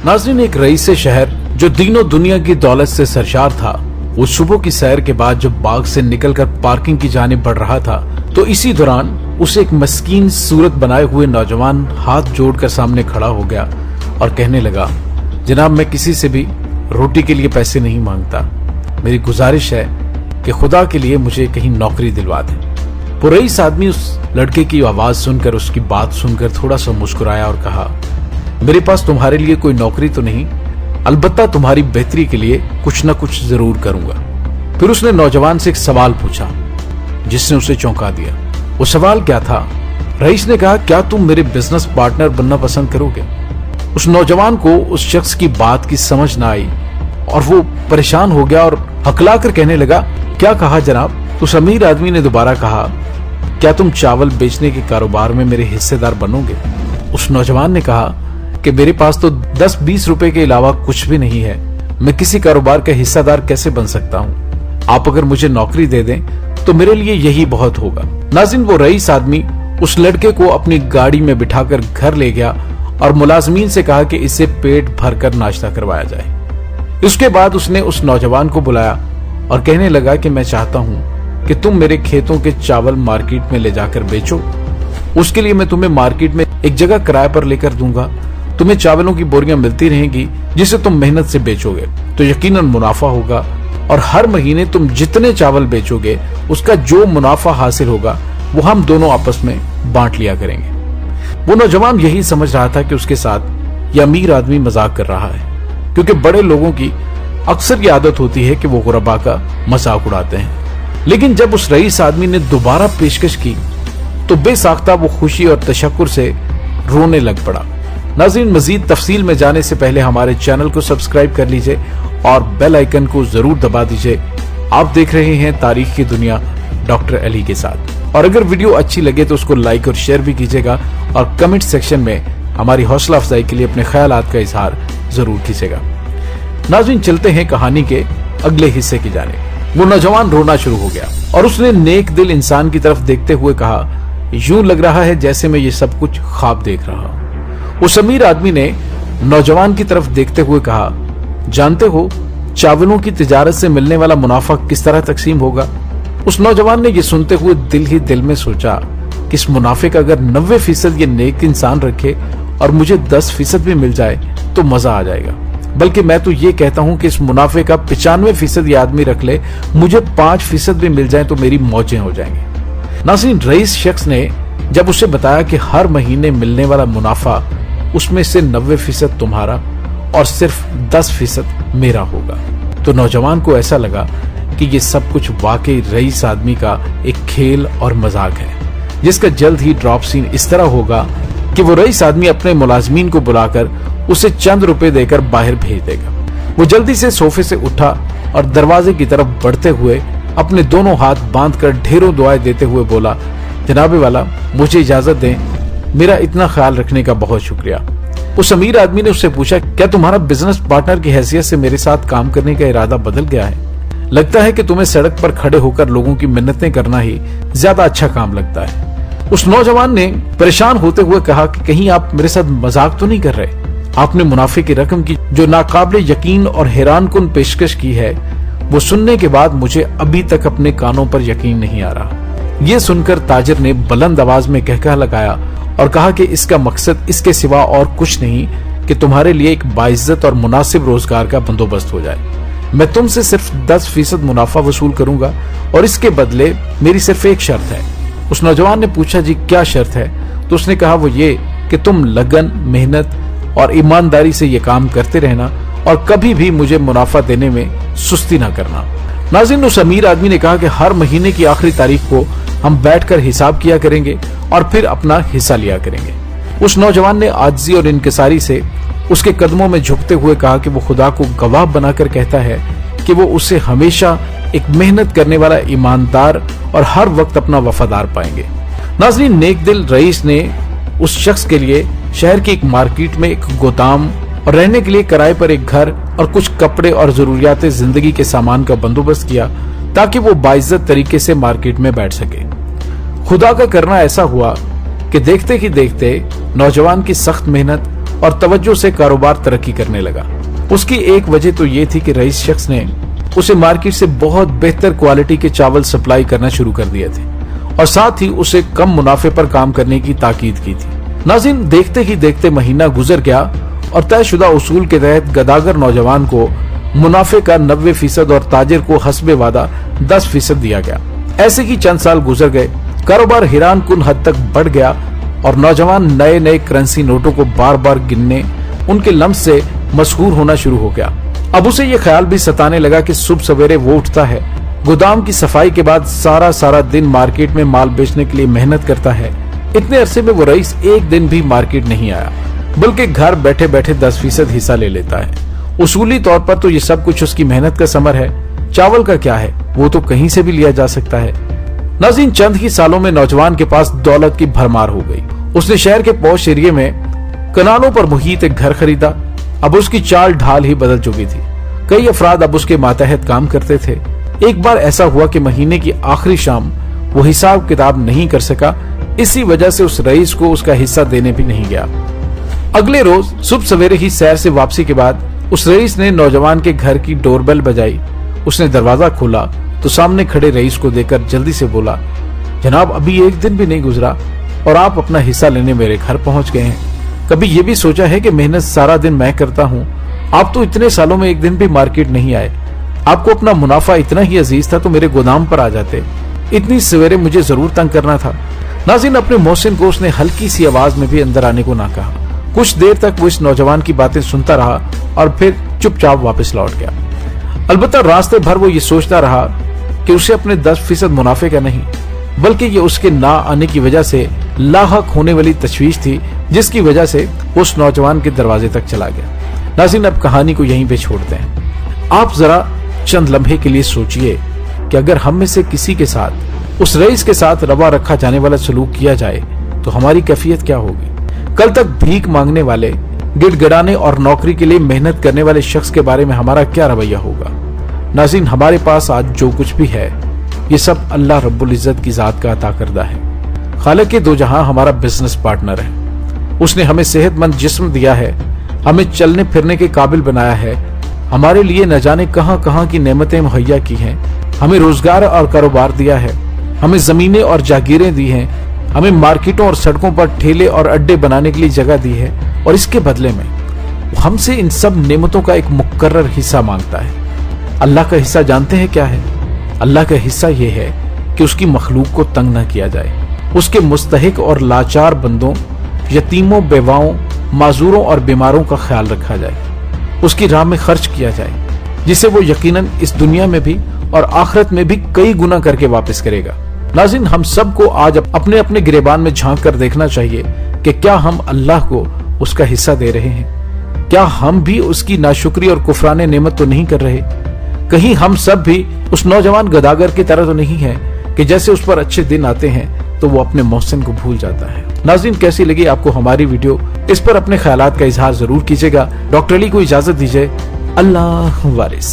नाज़रीन, एक रईस शहर जो दीनों दुनिया की दौलत से सरशार था, वो सुबह की सैर के बाद जब बाग से निकलकर पार्किंग की जानिब बढ़ रहा था तो इसी दौरान उसे एक मस्कीन सूरत बनाए हुए नौजवान हाथ जोड़कर सामने खड़ा हो गया और कहने लगा, जनाब, मैं किसी से भी रोटी के लिए पैसे नहीं मांगता, मेरी गुजारिश है कि खुदा के लिए मुझे कहीं नौकरी दिलवा दें। वो रईस आदमी उस लड़के की आवाज सुनकर, उसकी बात सुनकर थोड़ा सा मुस्कुराया और कहा, मेरे पास तुम्हारे लिए कोई नौकरी तो नहीं, अलबत्ता तुम्हारी बेहतरी के लिए कुछ न कुछ जरूर करूंगा। फिर उसने नौजवान से एक सवाल पूछा जिसने उसे चौंका दिया। वो सवाल क्या था? रईस ने कहा, क्या तुम मेरे बिजनेस पार्टनर बनना पसंद करोगे? उस नौजवान को उस शख्स की बात की समझ ना आई और वो परेशान हो गया और हकला कर कहने लगा, क्या कहा जनाब? उस अमीर आदमी ने दोबारा कहा, क्या तुम चावल बेचने के कारोबार में मेरे हिस्सेदार बनोगे? उस नौजवान ने कहा कि मेरे पास तो 10-20 रुपए के अलावा कुछ भी नहीं है, मैं किसी कारोबार का हिस्सेदार कैसे बन सकता हूँ? आप अगर मुझे नौकरी दे दें तो मेरे लिए यही बहुत होगा। नाज़रीन, वो रईस आदमी उस लड़के को अपनी गाड़ी में बिठाकर घर ले गया और मुलाजमीन से कहा कि इसे पेट भरकर नाश्ता करवाया जाए। इसके बाद उसने उस नौजवान को बुलाया और कहने लगा कि मैं चाहता हूँ कि तुम मेरे खेतों के चावल मार्केट में ले जाकर बेचो। उसके लिए मैं तुम्हें मार्केट में एक जगह किराए पर लेकर दूंगा, तुम्हें चावलों की बोरियां मिलती रहेंगी जिसे तुम मेहनत से बेचोगे तो यकीनन मुनाफा होगा और हर महीने तुम जितने चावल बेचोगे उसका जो मुनाफा हासिल होगा वो हम दोनों आपस में बांट लिया करेंगे। वो नौजवान यही समझ रहा था कि उसके साथ यह अमीर आदमी मजाक कर रहा है, क्योंकि बड़े लोगों की अक्सर ये आदत होती है कि वो गुरबा का मजाक उड़ाते हैं। लेकिन जब उस रईस आदमी ने दोबारा पेशकश की तो बेसाख्ता वो खुशी और तशक्कुर से रोने लग पड़ा। नाज़रीन, मजीद तफसील में जाने से पहले हमारे चैनल को सब्सक्राइब कर लीजिए और बेल आइकन को जरूर दबा दीजिए। आप देख रहे हैं तारीख की दुनिया डॉक्टर अली के साथ। और अगर वीडियो अच्छी लगे तो उसको लाइक और शेयर भी कीजिएगा और कमेंट सेक्शन में हमारी हौसला अफजाई के लिए अपने ख्यालात का इजहार जरूर कीजिएगा। नाज़रीन, चलते हैं कहानी के अगले हिस्से की जानिब। वो नौजवान रोना शुरू हो गया और उसने नेक दिल इंसान की तरफ देखते हुए कहा, यूं लग रहा है जैसे मैं ये सब कुछ ख्वाब देख रहा हूं। उस अमीर आदमी ने नौजवान की तरफ देखते हुए कहा, जानते हो चावलों की तिजारत से मिलने वाला मुनाफा किस तरह तकसीम होगा? उस नौजवान ने यह सुनते हुए दिल ही दिल में सोचा कि इस मुनाफे का अगर 90% ये नेक इंसान रखे और मुझे 10% भी मिल जाए तो मजा आ जाएगा। बल्कि मैं तो ये कहता हूं कि इस मुनाफे का 95% ये आदमी रख ले, मुझे 5% भी मिल जाए तो मेरी मौजें हो जाएंगी। नाज़रीन, रईस शख्स ने जब उसे बताया कि हर महीने मिलने वाला मुनाफा उसमें से 90% तुम्हारा और सिर्फ 10% मेरा होगा, तो नौजवान को ऐसा लगा कि ये सब कुछ वाकई रईस आदमी का एक खेल और मजाक है, जिसका जल्द ही ड्रॉप सीन इस तरह होगा कि वो रईस आदमी अपने मुलाजमीन को बुलाकर उसे चंद रुपए देकर बाहर भेज देगा। वो जल्दी से सोफे से उठा और दरवाजे की तरफ बढ़ते हुए अपने दोनों हाथ बांधकर ढेरों दुआएं देते हुए बोला, जनाबे वाला, मुझे इजाजत दें, मेरा इतना ख्याल रखने का बहुत शुक्रिया। उस अमीर आदमी ने उससे पूछा, क्या तुम्हारा बिजनेस पार्टनर की हैसियत से मेरे साथ काम करने का इरादा बदल गया है? लगता है कि तुम्हें सड़क पर खड़े होकर लोगों की मिन्नतें करना ही ज्यादा अच्छा काम लगता है। उस नौजवान ने परेशान होते हुए कहा कि कहीं आप मेरे साथ मजाक तो नहीं कर रहे? आपने मुनाफे की रकम की जो नाकाबिले यकीन और हैरानकुन पेशकश की है, वो सुनने के बाद मुझे अभी तक अपने कानों पर यकीन नहीं आ रहा। ये सुनकर ताजिर ने बुलंद आवाज में कहकहा लगाया और कहा कि इसका मकसद इसके सिवा और कुछ नहीं कि तुम्हारे लिए एक बाइज्जत और मुनासिब रोजगार का बंदोबस्त हो जाए। मैं तुमसे सिर्फ 10% मुनाफा वसूल करूंगा और इसके बदले मेरी सिर्फ एक शर्त है। उस नौजवान ने पूछा, जी क्या शर्त है? तो उसने कहा, वो ये कि तुम लगन, मेहनत और ईमानदारी से ये काम करते रहना और कभी भी मुझे मुनाफा देने में सुस्ती ना करना। नाज़रीन, उस अमीर आदमी ने कहा कि हर महीने की आखिरी तारीख को हम बैठकर हिसाब किया करेंगे और फिर अपना हिस्सा लिया करेंगे। उस नौजवान ने आजिज़ी और इनकिसारी से उसके कदमों में झुकते हुए कहा कि वो खुदा को गवाह बनाकर कहता है कि वो उसे हमेशा एक मेहनत करने वाला, ईमानदार और हर वक्त अपना वफादार पाएंगे। नाज़रीन, नेक दिल रईस ने उस शख्स के लिए शहर की एक मार्केट में एक गोदाम और रहने के लिए किराए पर एक घर और कुछ कपड़े और जरूरियात जिंदगी के सामान का बंदोबस्त किया ताकि वो बाइज्जत तरीके से मार्केट में बैठ सके। खुदा का करना ऐसा हुआ कि देखते ही देखते नौजवान की सख्त मेहनत और तवज्जो से कारोबार तरक्की करने लगा। उसकी एक वजह तो ये थी कि रईस शख्स ने उसे मार्केट से बहुत बेहतर क्वालिटी के चावल सप्लाई करना शुरू कर दिए थे और साथ ही उसे कम मुनाफे पर काम करने की ताकीद की थी। नाज़रीन, देखते ही देखते महीना गुजर गया और तयशुदा उसूल के तहत गदागर नौजवान को मुनाफे का 90% और ताजिर को हस्बे वादा 10% दिया गया। ऐसे ही चंद साल गुजर गए, कारोबार हैरान कुन हद तक बढ़ गया और नौजवान नए नए करेंसी नोटों को बार बार गिनने, उनके लम्स से मशहूर होना शुरू हो गया। अब उसे ये ख्याल भी सताने लगा कि सुबह सवेरे वो उठता है, गोदाम की सफाई के बाद सारा दिन मार्केट में माल बेचने के लिए मेहनत करता है। इतने अरसे में वो रईस एक दिन भी मार्केट नहीं आया, बल्कि घर बैठे बैठे 10% हिस्सा ले लेता है। उसूली तौर पर तो ये सब कुछ उसकी मेहनत का समर है। चावल का क्या है, वो तो कहीं से भी लिया जा सकता है। नाज़रीन, चंद ही सालों में नौजवान के पास दौलत की भरमार हो गई। उसने शहर के पॉश एरिया में कनालों पर मुहित एक घर खरीदा। अब उसकी चाल ढाल ही बदल चुकी थी। कई अफराद अब उसके मातहत काम करते थे। एक बार ऐसा हुआ कि महीने की आखिरी शाम वो हिसाब किताब नहीं कर सका। इसी वजह से उस रईस को उसका हिस्सा देने भी नहीं गया। अगले रोज सुबह सवेरे ही सैर से वापसी के बाद उस रईस ने नौजवान के घर की डोरबेल बजाई। उसने दरवाजा खोला तो सामने खड़े रईस को देखकर जल्दी से बोला, जनाब, अभी एक दिन भी नहीं गुजरा और आप अपना हिस्सा लेने मेरे घर पहुंच गए हैं। कभी ये भी सोचा है कि मेहनत सारा दिन मैं करता हूँ, आप तो इतने सालों में एक दिन भी मार्केट नहीं आए। आपको अपना मुनाफा इतना ही अजीज था तो मेरे गोदाम पर आ जाते, इतनी सवेरे मुझे जरूर तंग करना था। नाज़रीन, अपने मोहसिन को उसने हल्की सी आवाज में भी अंदर आने को ना कहा। कुछ देर तक वो इस नौजवान की बातें सुनता रहा और फिर चुपचाप वापस लौट गया। अलबत्ता रास्ते भर वो ये सोचता रहा कि उसे अपने 10% मुनाफे का नहीं, बल्कि ये उसके ना आने की वजह से लाहक होने वाली तशवीश थी, जिसकी वजह से उस नौजवान के दरवाजे तक चला गया। नाज़रीन, अब कहानी को यहीं पे छोड़ते हैं। आप जरा चंद लम्हे के लिए सोचिए कि अगर हम में से किसी के साथ उस रईस के साथ रवा रखा जाने वाला सलूक किया जाए तो हमारी कैफियत क्या होगी। कल तक भीख मांगने वाले, गिड़गिड़ाने और नौकरी के लिए मेहनत करने वाले शख्स के बारे में हमारा क्या रवैया होगा। नाज़रीन, हमारे पास आज जो कुछ भी है ये सब अल्लाह रब्बुल इज्जत की जात का अता करदा है। खालिक के दो जहां हमारा बिजनेस पार्टनर है। उसने हमें सेहतमंद जिस्म दिया है, हमें चलने फिरने के काबिल बनाया है, हमारे लिए न जाने कहां कहां की नेमतें मुहैया की हैं, हमें रोजगार और कारोबार दिया है, हमें जमीनें और जागीरें दी हैं, हमें मार्केटों और सड़कों पर ठेले और अड्डे बनाने के लिए जगह दी है और इसके बदले में हमसे इन सब नेमतों का एक मुकर्रर हिस्सा मांगता है। अल्लाह का हिस्सा जानते हैं क्या है? अल्लाह का हिस्सा ये है कि उसकी मखलूक को तंग न किया जाए, उसके मुस्तहिक और लाचार बंदों, यतीमों, बेवाओं, माजूरों और बीमारों का ख्याल रखा जाए, उसकी राह में खर्च किया जाए, जिसे वो यकीनन इस दुनिया में भी और आखिरत में भी कई गुना करके वापस करेगा। नाज़रीन, हम सबको आज अपने अपने गिरेबान में झांक कर देखना चाहिए कि क्या हम अल्लाह को उसका हिस्सा दे रहे हैं? क्या हम भी उसकी नाशुक्री और कुफराने नेमत तो नहीं कर रहे? कहीं हम सब भी उस नौजवान गदागर की तरह तो नहीं है कि जैसे उस पर अच्छे दिन आते हैं तो वो अपने मोहसिन को भूल जाता है। नाज़रीन, कैसी लगी आपको हमारी वीडियो? इस पर अपने ख्यालात का इजहार जरूर कीजिएगा। डॉक्टर अली को इजाजत दीजिए। अल्लाह वारिस।